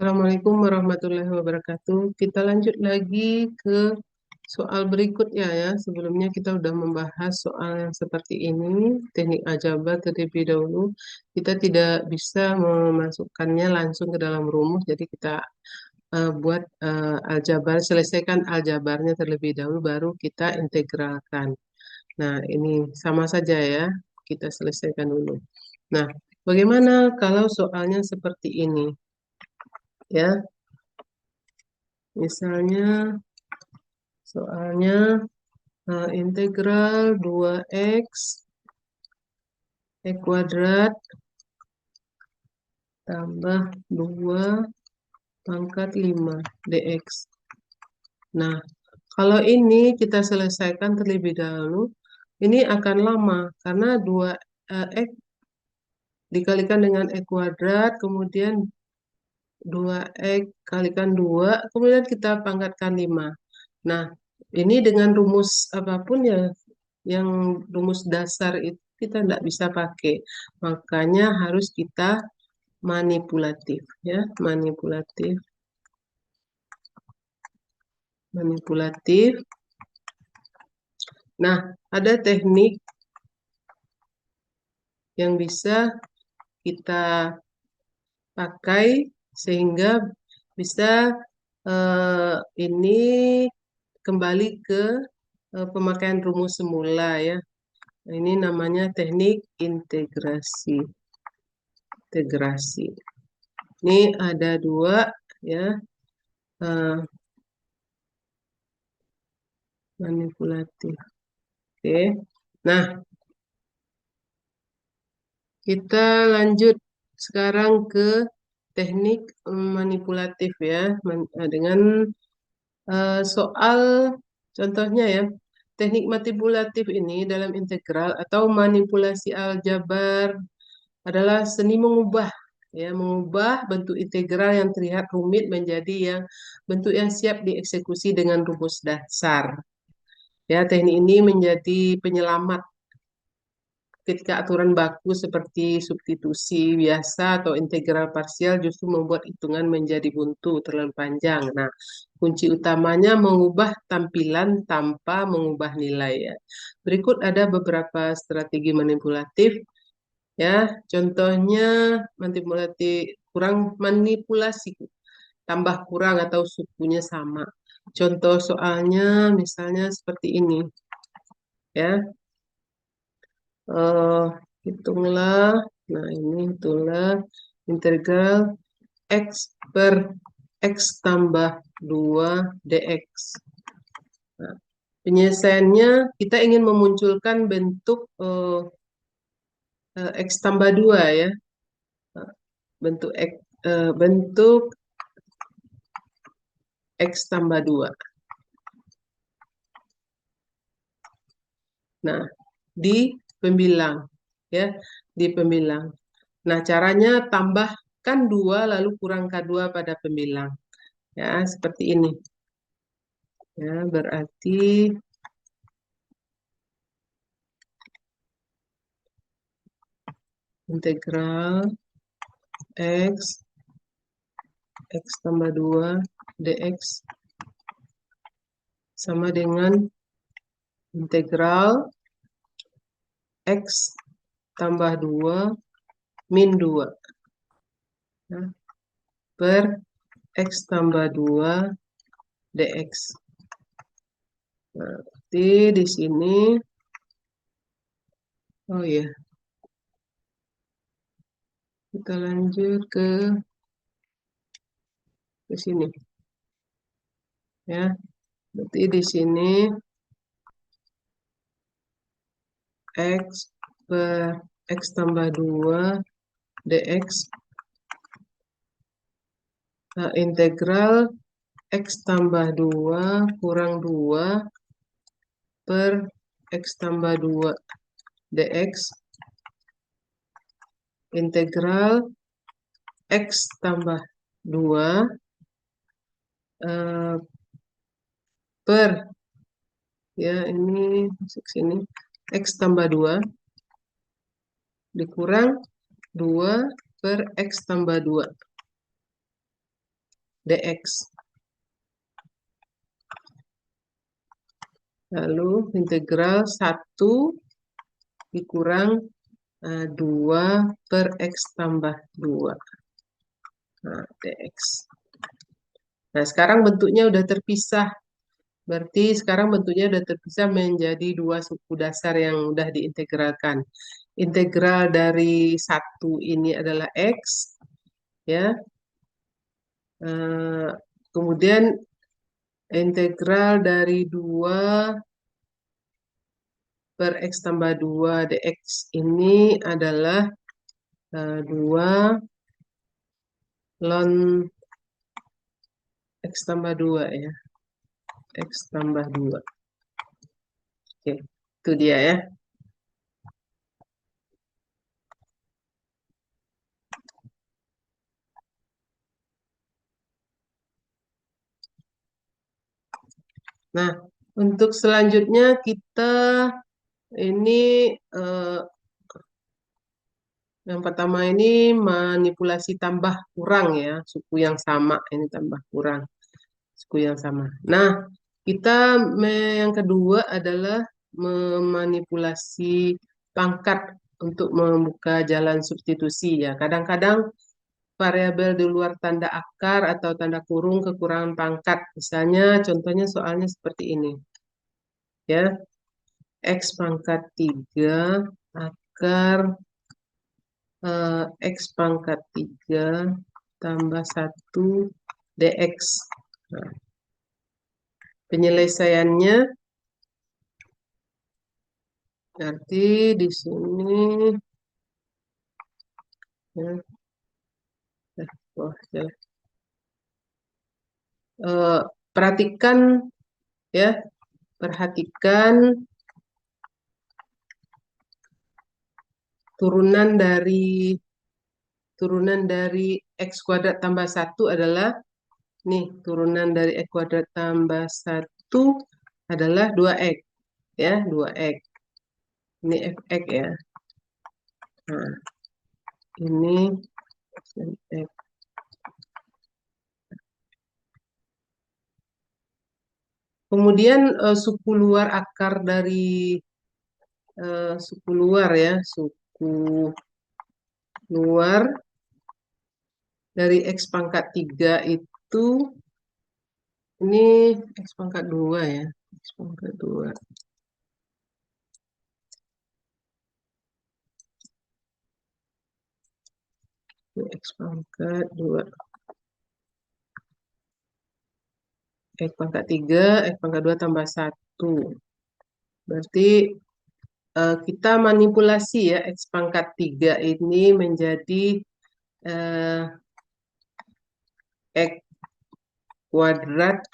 Assalamualaikum warahmatullahi wabarakatuh. Kita lanjut lagi ke soal berikutnya ya. Sebelumnya kita sudah membahas soal yang seperti ini, teknik aljabar terlebih dahulu. Kita tidak bisa memasukkannya langsung ke dalam rumus, jadi kita buat aljabar, selesaikan aljabarnya terlebih dahulu, baru kita integralkan. Nah, ini sama saja ya, kita selesaikan dulu. Nah, bagaimana kalau soalnya seperti ini? Ya, misalnya soalnya integral 2x kuadrat tambah 2 pangkat 5 dx. Nah, kalau ini kita selesaikan terlebih dahulu, ini akan lama karena 2x dikalikan dengan kuadrat, kemudian 2x kalikan 2, kemudian kita pangkatkan 5. Nah, ini dengan rumus apapun ya, yang rumus dasar itu kita tidak bisa pakai. Makanya harus kita manipulatif ya, manipulatif. Nah, ada teknik yang bisa kita pakai sehingga bisa ini kembali ke pemakaian rumus semula ya. Ini namanya teknik integrasi. Ini ada dua ya, manipulatif. Oke. Nah, kita lanjut sekarang ke teknik manipulatif ya, dengan soal contohnya ya. Teknik manipulatif ini dalam integral atau manipulasi aljabar adalah seni mengubah ya, mengubah bentuk integral yang terlihat rumit menjadi bentuk yang siap dieksekusi dengan rumus dasar. Ya, teknik ini menjadi penyelamat ketika aturan baku seperti substitusi biasa atau integral parsial justru membuat hitungan menjadi buntu terlalu panjang. Nah, kunci utamanya mengubah tampilan tanpa mengubah nilai ya. Berikut ada beberapa strategi manipulatif ya. Contohnya manipulasi tambah kurang atau sukunya sama. Contoh soalnya misalnya seperti ini ya. eh Hitunglah, nah ini hitunglah integral x per x tambah 2 dx. Nah, penyelesaiannya kita ingin memunculkan bentuk x tambah 2 ya. Nah, bentuk x tambah 2. Nah, di pembilang ya, di pembilang. Nah, caranya tambahkan 2 lalu kurangkan 2 pada pembilang. Ya, seperti ini. Ya, berarti integral x tambah 2 dx sama dengan integral x tambah 2 min 2 ya, per x tambah 2 dx. Nah, di sini, oh ya, kita lanjut ke sini ya. Berarti di sini x per x tambah 2 dx, integral x tambah 2 kurang 2 per x tambah 2 dx, integral x tambah 2 per, ya ini masuk sini, x tambah 2 dikurang 2 per x tambah 2. dx. Lalu integral 1 dikurang 2 per x tambah 2. Nah, dx. Nah, sekarang bentuknya udah terpisah. Berarti sekarang bentuknya udah terpisah menjadi dua suku dasar yang udah diintegralkan. Integral dari 1 ini adalah x, ya. Kemudian integral dari 2 per x tambah 2 dx ini adalah 2 ln x tambah 2 ya. X tambah 2. Oke, itu dia ya. Nah, untuk selanjutnya kita ini yang pertama ini manipulasi tambah kurang ya, suku yang sama ini tambah kurang, suku yang sama. Nah, yang kedua adalah memanipulasi pangkat untuk membuka jalan substitusi ya. Kadang-kadang variabel di luar tanda akar atau tanda kurung kekurangan pangkat. Misalnya contohnya soalnya seperti ini. Ya, X pangkat 3 akar X pangkat 3 tambah 1 dx. Nah, penyelesaiannya berarti di sini ya, ya. Perhatikan ya, perhatikan turunan dari x kuadrat tambah 1 adalah nih, turunan dari x kuadrat tambah 1 adalah 2x ya, 2x. Ini fx ya. Nah, ini x. Kemudian suku luar akar dari suku luar ya, suku luar dari x pangkat 3 itu ini x pangkat 2 ya, x pangkat 2. Ini x pangkat 2. X pangkat 3, x pangkat 2 tambah 1. Berarti kita manipulasi ya x pangkat 3 ini menjadi x kuadrat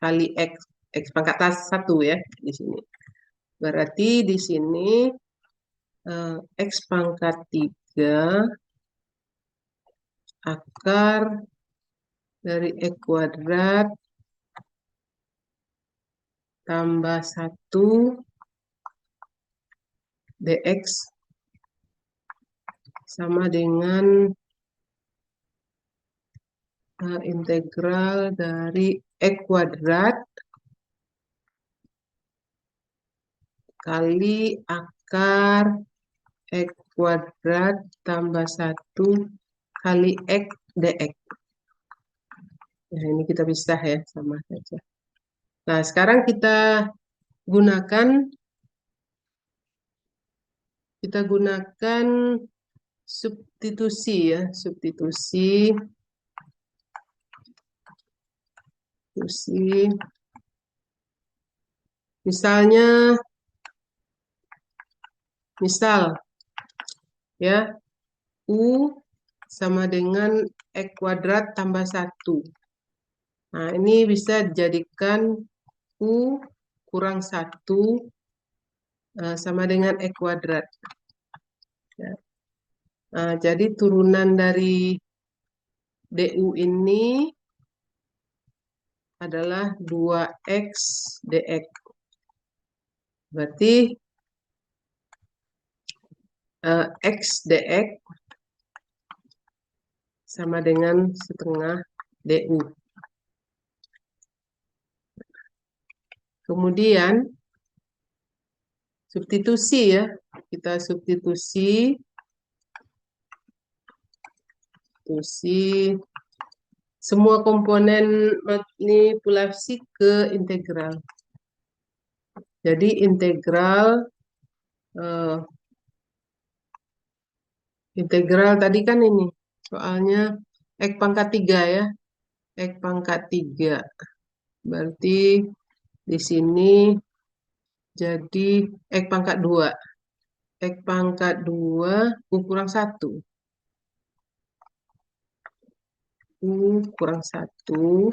kali x pangkat 1 ya di sini. Berarti di sini x pangkat 3 akar dari x kuadrat tambah 1 dx sama dengan integral dari x kuadrat kali akar x kuadrat tambah 1 kali x dx. Nah, ini kita pisah ya, sama saja. Nah, sekarang gunakan gunakan substitusi ya, substitusi misalnya ya U sama dengan x kuadrat tambah 1. Nah, ini bisa dijadikan U kurang 1 sama dengan x kuadrat. Ya. Nah, jadi turunan dari DU ini adalah 2x dx. Berarti x dx sama dengan setengah du. Kemudian substitusi ya. Kita substitusi semua komponen manipulasi ke integral. Jadi eh, integral tadi kan ini soalnya X pangkat 3 ya. X pangkat 3. Berarti di sini jadi X pangkat 2. X pangkat 2 U kurang 1. U kurang 1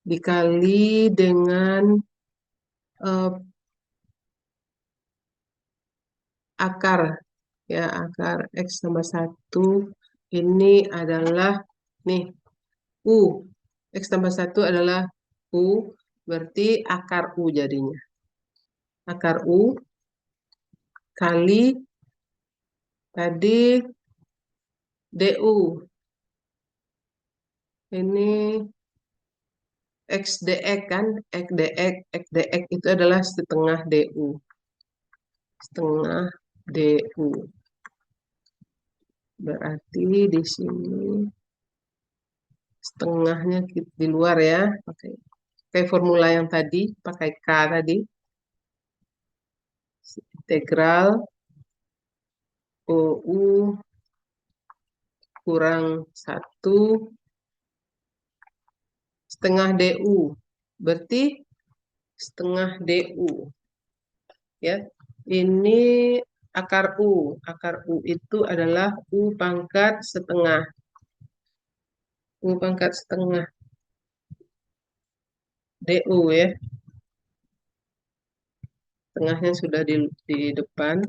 dikali dengan eh, akar. Ya, akar X tambah 1 ini adalah nih U. X tambah 1 adalah U, berarti akar U jadinya. Akar U kali tadi DU. Ini X dx kan, X dx itu adalah setengah DU. Setengah DU. Berarti di sini setengahnya di luar ya, pakai formula yang tadi, pakai K tadi. Integral OU kurang 1 setengah DU. Berarti setengah DU. Ya, ini akar U. Akar U itu adalah U pangkat setengah. U pangkat setengah. DU ya. Tengahnya sudah di depan.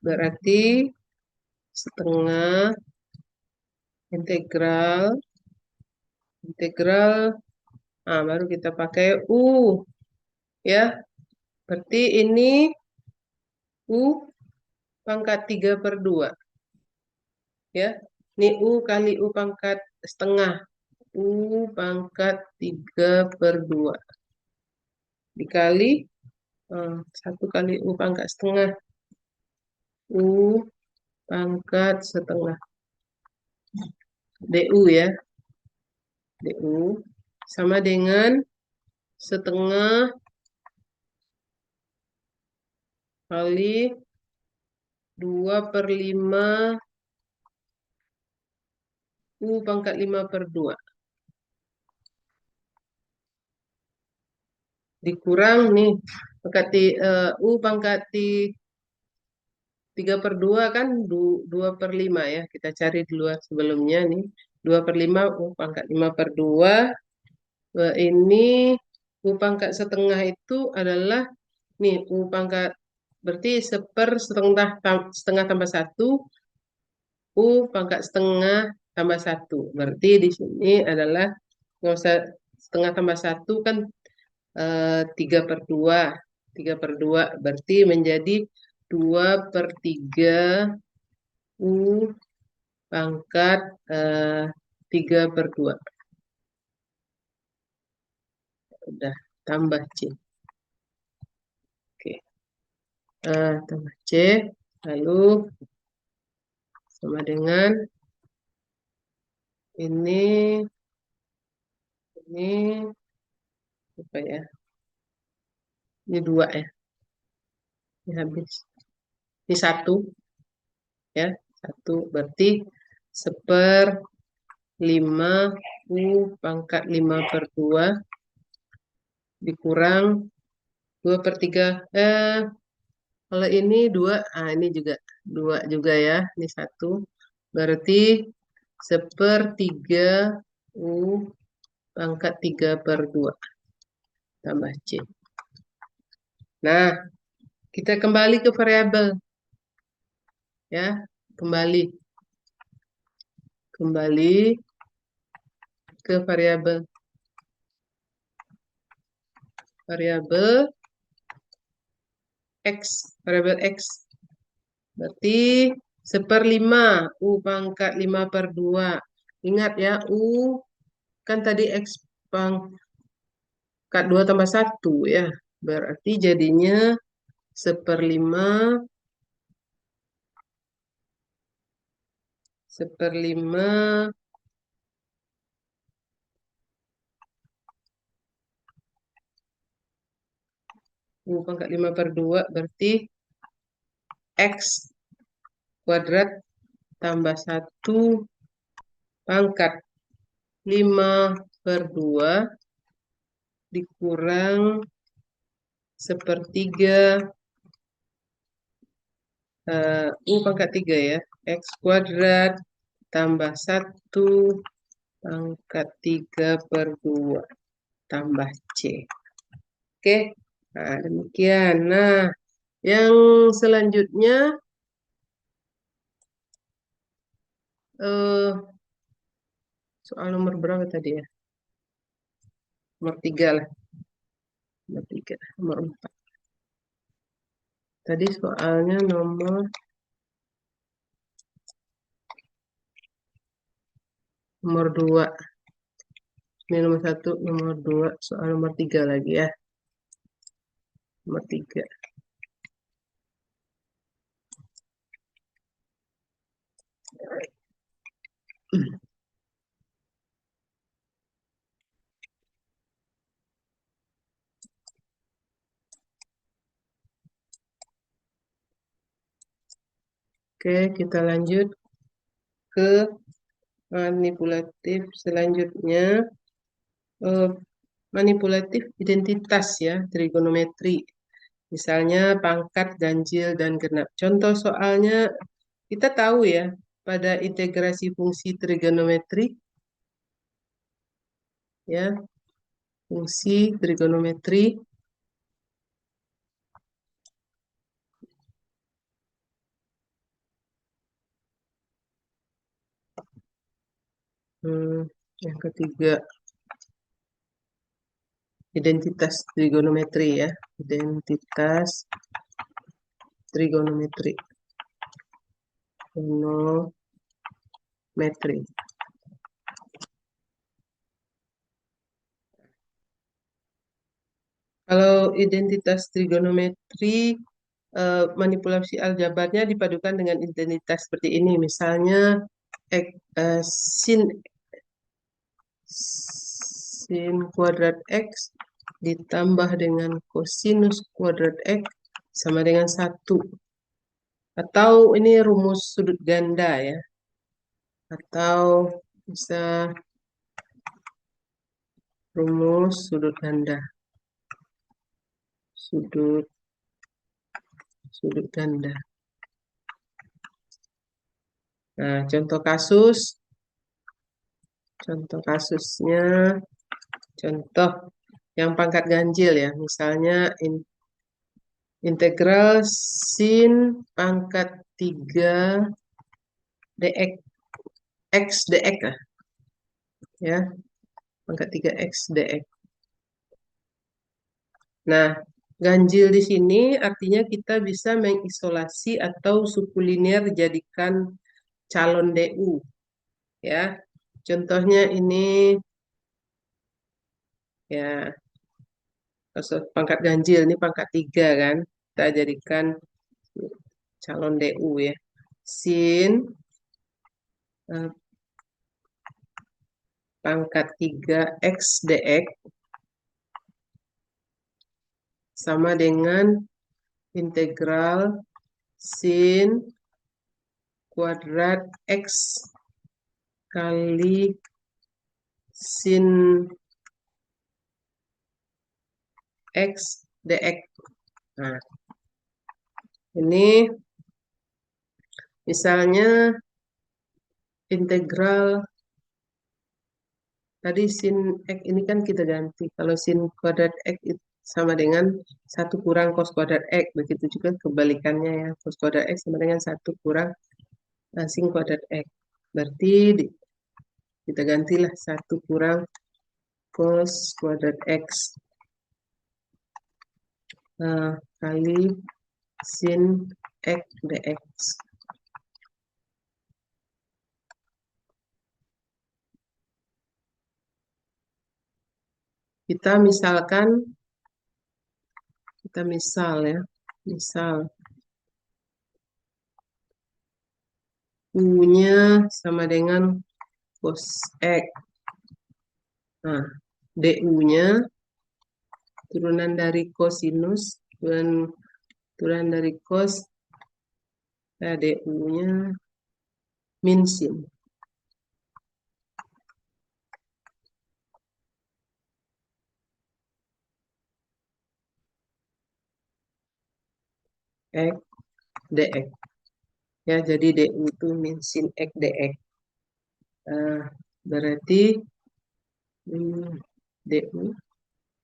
Berarti setengah integral. Nah, baru kita pakai U. Ya, berarti ini U pangkat 3/2. Ya, ini U kali U pangkat setengah. U pangkat 3/2. Dikali 1 kali U pangkat setengah. U pangkat setengah. DU ya. DU sama dengan setengah kali 2/5 U pangkat 5/2. Dikurang nih, U pangkat 3/2 kan 2/5 ya. Kita cari di luar sebelumnya nih. 2/5 U pangkat 5/2. Ini U pangkat setengah itu adalah nih U pangkat berarti setengah tambah 1 U pangkat setengah tambah 1. Berarti di sini adalah nggak usah setengah tambah 1 kan 3/2. 3/2 berarti menjadi 2/3 U pangkat 3/2. Udah tambah C. Oke. Tambah C. Lalu sama dengan ini apa ya? Ini 2 ya. Ini habis. Ini 1 ya. 1 berarti 1/5 U pangkat 5/2 dikurang 2/3. Kalau ini 2, ini juga 2 juga ya. Ini 1. Berarti 1/3 U pangkat 3/2 tambah C. Nah, kita kembali ke variabel. Ya, kembali ke variabel. Variabel X. Berarti 1/5 U pangkat 5/2. Ingat ya, U kan tadi X K2 tambah 1 ya. Berarti jadinya 1/5 pangkat 5/2 berarti X kuadrat tambah 1 pangkat 5/2 dikurang 1/3 U pangkat 3 ya. X kuadrat tambah 1 pangkat 3/2 tambah C. Oke, nah demikian. Nah, yang selanjutnya soal nomor berapa tadi ya? Nomor 3 lah. Nomor 3, nomor 4. Tadi soalnya nomor 2. Ini nomor 1, nomor 2, soal nomor 3 lagi ya. Nomor 3. Oke, kita lanjut ke manipulatif selanjutnya. Manipulatif identitas ya, trigonometri. Misalnya pangkat, ganjil, dan genap. Contoh soalnya kita tahu ya, pada integrasi fungsi trigonometri, ya, fungsi trigonometri, yang ketiga, identitas trigonometri ya, identitas trigonometri, trigonometri. Kalau identitas trigonometri, manipulasi aljabarnya dipadukan dengan identitas seperti ini. Misalnya, sin kuadrat X ditambah dengan kosinus kuadrat X sama dengan 1. Atau ini rumus sudut ganda ya. Atau bisa rumus sudut ganda. Sudut ganda. Nah, contoh kasusnya, contoh yang pangkat ganjil ya, misalnya integral sin pangkat 3 dx, x dx ya, pangkat 3 x dx. Nah, ganjil di sini artinya kita bisa mengisolasi atau suku linear dijadikan calon DU ya. Contohnya ini ya, pangkat ganjil ini pangkat 3 kan. Kita jadikan calon DU ya. Sin pangkat 3 x dx sama dengan integral sin kuadrat x kali sin x dx. Nah, ini misalnya integral tadi sin x ini kan kita ganti. Kalau sin kuadrat x sama dengan 1 kurang cos kuadrat x. Begitu juga kebalikannya ya. Cos kuadrat x sama dengan 1 kurang sin kuadrat x. Berarti kita gantilah 1 kurang cos kuadrat x kali sin x dx. Kita misalkan, kita misal ya, misal U-nya sama dengan cos X. Nah, DU-nya turunan dari kosinus, turunan dari cos, nah DU-nya min sin. X dx. Ya, jadi DU itu min sin X dx. Berarti DU,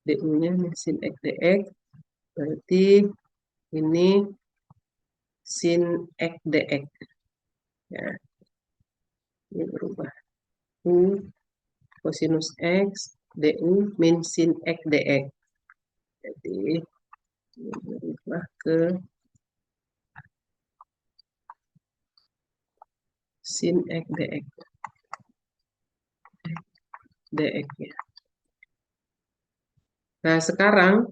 DU-nya min sin X dx. Berarti ini sin X dx. Ya, ini berubah. U kosinus X DU min sin X dx. Jadi ini berubah ke sin X dx. Dx ya. Nah, sekarang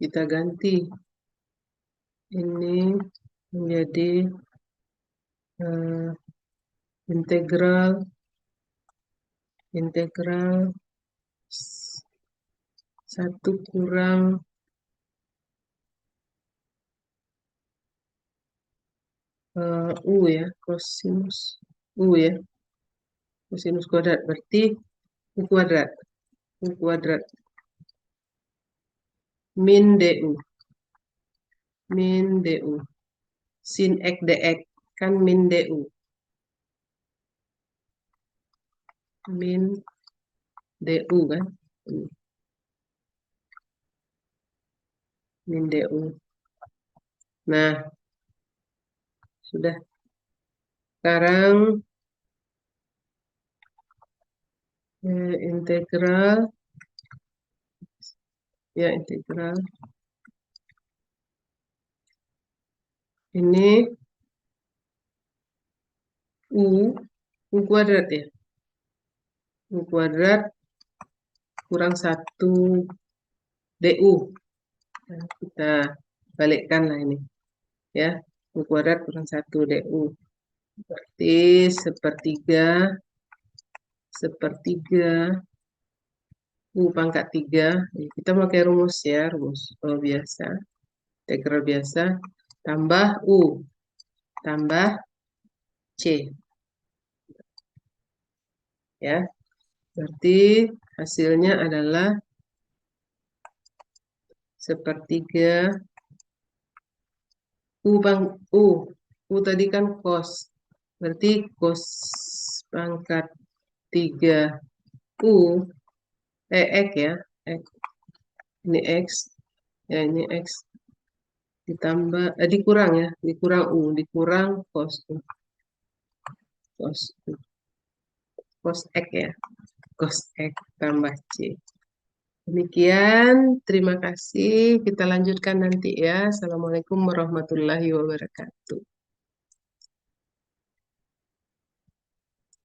kita ganti ini menjadi integral 1 kurang U ya, kosinus U ya, kosinus kuadrat berarti U kuadrat, U kuadrat min DU, min DU, sin X dx kan min DU, min DU kan, min DU. Nah, sudah. Sekarang integral, ya integral ini U kuadrat ya, U kuadrat kurang 1 DU. Nah, kita balikkan lah ini ya, U kuadrat kurang 1 DU berarti sepertiga U pangkat 3. Kita pakai rumus ya, rumus biasa, integral biasa, tambah U tambah C ya, berarti hasilnya adalah sepertiga U tadi kan cos, berarti cos pangkat 3 U X ya, X. Ini X ya, ini X ditambah dikurang ya, dikurang U, dikurang cos U, cos U, cos X ya, cos X tambah C. Demikian, terima kasih. Kita lanjutkan nanti ya. Assalamualaikum warahmatullahi wabarakatuh.